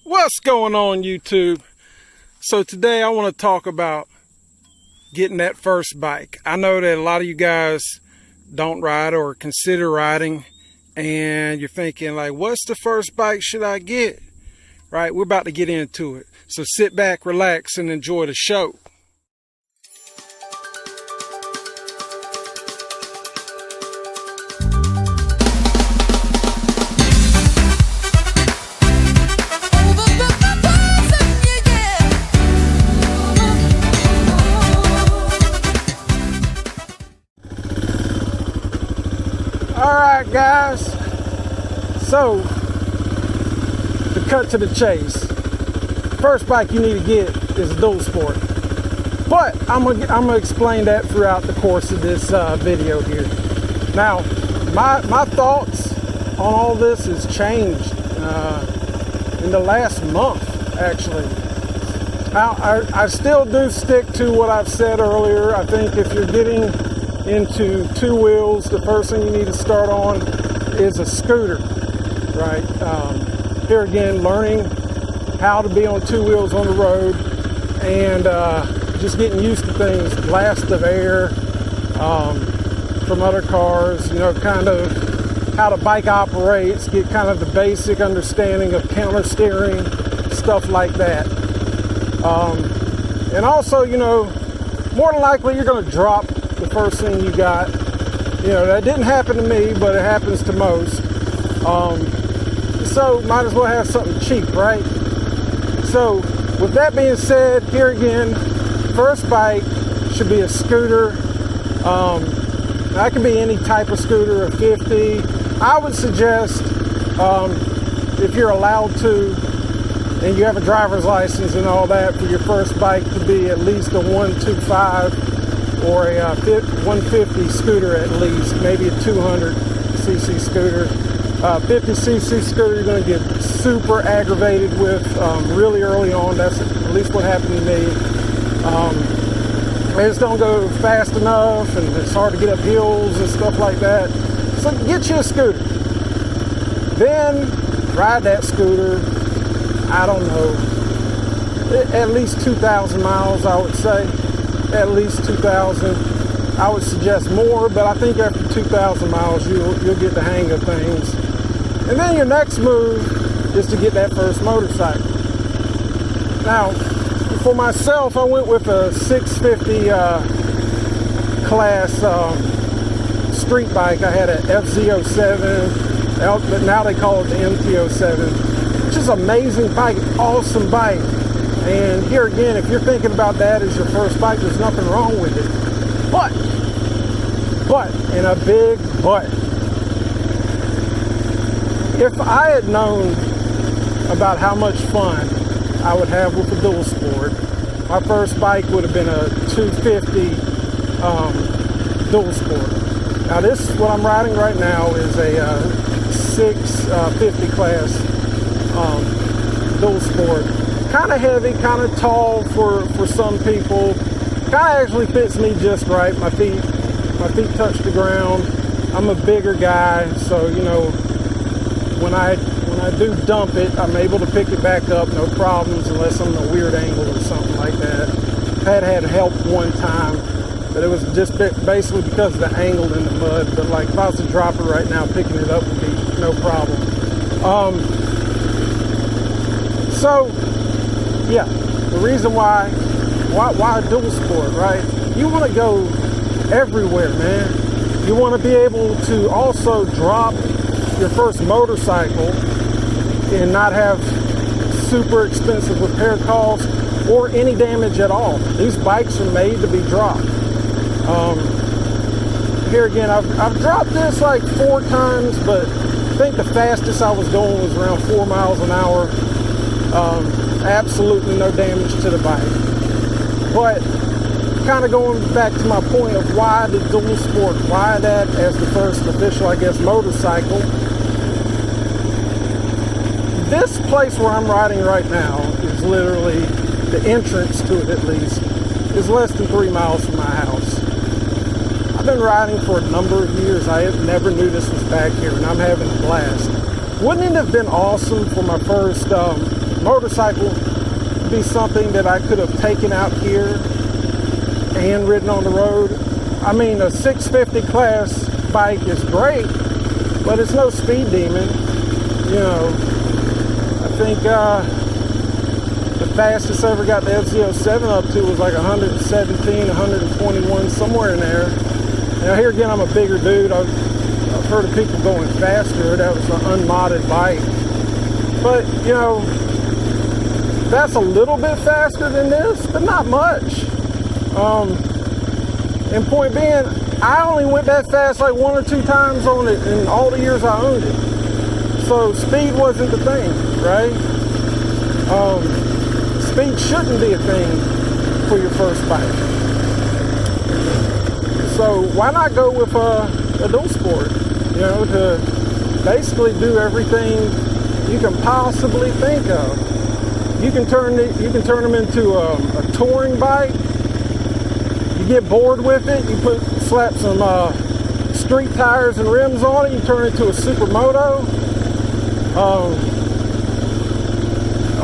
What's going on, YouTube? So today I want to talk about getting that first bike. I know that a lot of you guys don't ride or consider riding, and you're thinking like, what's the first bike should I get? Right, we're about to get into it. So sit back, relax, and enjoy the show. Alright guys, so to cut to the chase, first bike you need to get is a dual sport, but I'm gonna explain that throughout the course of this video here. Now my thoughts on all this has changed in the last month actually. Now I still do stick to what I've said earlier. I think if you're getting into two wheels, the first thing you need to start on is a scooter, right? Here again, learning how to be on two wheels on the road and just getting used to things, blast of air from other cars, you know, kind of how the bike operates, get kind of the basic understanding of counter steering, stuff like that. And also, you know, more than likely you're going to drop the first thing you got. You know, that didn't happen to me, but it happens to most. So might as well have something cheap, right? So with that being said, here again, first bike should be a scooter. That can be any type of scooter, a 50. I would suggest, if you're allowed to, and you have a driver's license and all that, for your first bike to be at least a 125 or a 150 scooter at least, maybe a 200cc scooter. 50cc scooter you're going to get super aggravated with really early on. That's at least what happened to me. They just don't go fast enough, and it's hard to get up hills and stuff like that. So get you a scooter. Then ride that scooter, I don't know, at least 2,000 miles, I would say. At least 2,000. I would suggest more, but I think after 2,000 miles you'll get the hang of things. And then your next move is to get that first motorcycle. Now, for myself, I went with a 650 class street bike. I had a FZ07, but now they call it the MT07, which is an amazing bike, awesome bike. And here again, if you're thinking about that as your first bike, there's nothing wrong with it. But, and a big but, if I had known about how much fun I would have with a dual sport, my first bike would have been a 250 dual sport. Now this, what I'm riding right now, is a 650 class dual sport. Kind of heavy, kind of tall for some people. Kind of actually fits me just right. My feet touch the ground. I'm a bigger guy, so you know, when I do dump it, I'm able to pick it back up, no problems, unless I'm in a weird angle or something like that. I had help one time, but it was just basically because of the angle in the mud. But like if I was to drop it right now, picking it up would be no problem. So yeah, the reason why dual sport, right? You want to go everywhere, man. You want to be able to also drop your first motorcycle and not have super expensive repair costs or any damage at all. These bikes are made to be dropped. Here again, I've dropped this like 4 times, but I think the fastest I was going was around 4 miles an hour. Absolutely no damage to the bike. But kind of going back to my point of why the dual sport, why that as the first official, I guess, motorcycle. This place where I'm riding right now is literally, the entrance to it at least, is less than 3 miles from my house. I've been riding for a number of years. I never knew this was back here, and I'm having a blast. Wouldn't it have been awesome for my first motorcycle would be something that I could have taken out here and ridden on the road. I mean, a 650 class bike is great, but it's no speed demon. You know, I think the fastest I ever got the FZ07 up to was like 117, 121, somewhere in there. Now here again, I'm a bigger dude. I've heard of people going faster. That was an unmodded bike. But, you know, that's a little bit faster than this, but not much. And point being, I only went that fast like 1 or 2 times on it in all the years I owned it. So speed wasn't the thing, right? Speed shouldn't be a thing for your first bike. So why not go with a dual sport? You know, to basically do everything you can possibly think of. You can turn them into a touring bike. You get bored with it, you slap some street tires and rims on it, you turn it into a supermoto.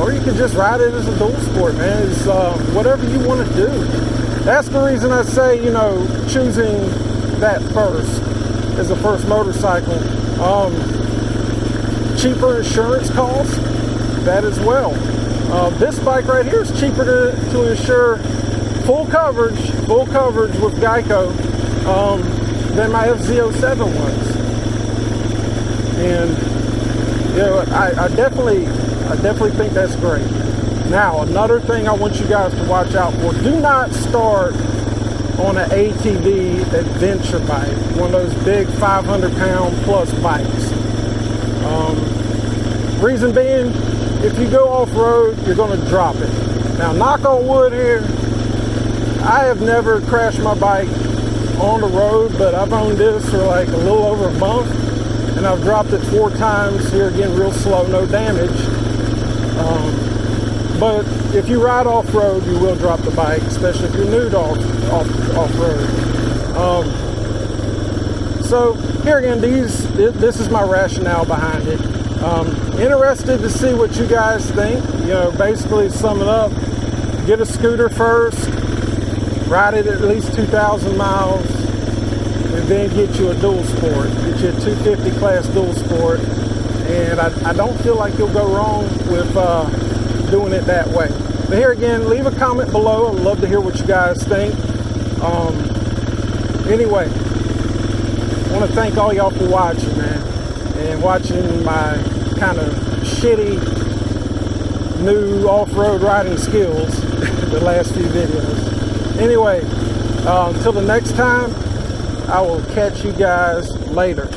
Or you can just ride it as a dual sport, man. It's whatever you want to do. That's the reason I say, you know, choosing that first as a first motorcycle. Cheaper insurance costs, that as well. This bike right here is cheaper to insure full coverage with Geico than my FZ07 was. And you know, I definitely think that's great. Now, another thing I want you guys to watch out for: do not start on an ATV adventure bike, one of those big 500-pound plus bikes. Reason being, if you go off-road, you're going to drop it. Now, knock on wood here, I have never crashed my bike on the road, but I've owned this for like a little over a month, and I've dropped it 4 times. Here again, real slow, no damage. But if you ride off-road, you will drop the bike, especially if you're new to off-road. So here again, this is my rationale behind it. Interested to see what you guys think. You know, basically sum it up: get a scooter first, ride it at least 2,000 miles, and then get you a dual sport. Get you a 250 class dual sport, and I don't feel like you'll go wrong with doing it that way. But here again, leave a comment below. I'd love to hear what you guys think. Anyway, I want to thank all y'all for watching, man, and watching my kind of shitty new off-road riding skills the last few videos. Anyway, until the next time, I will catch you guys later.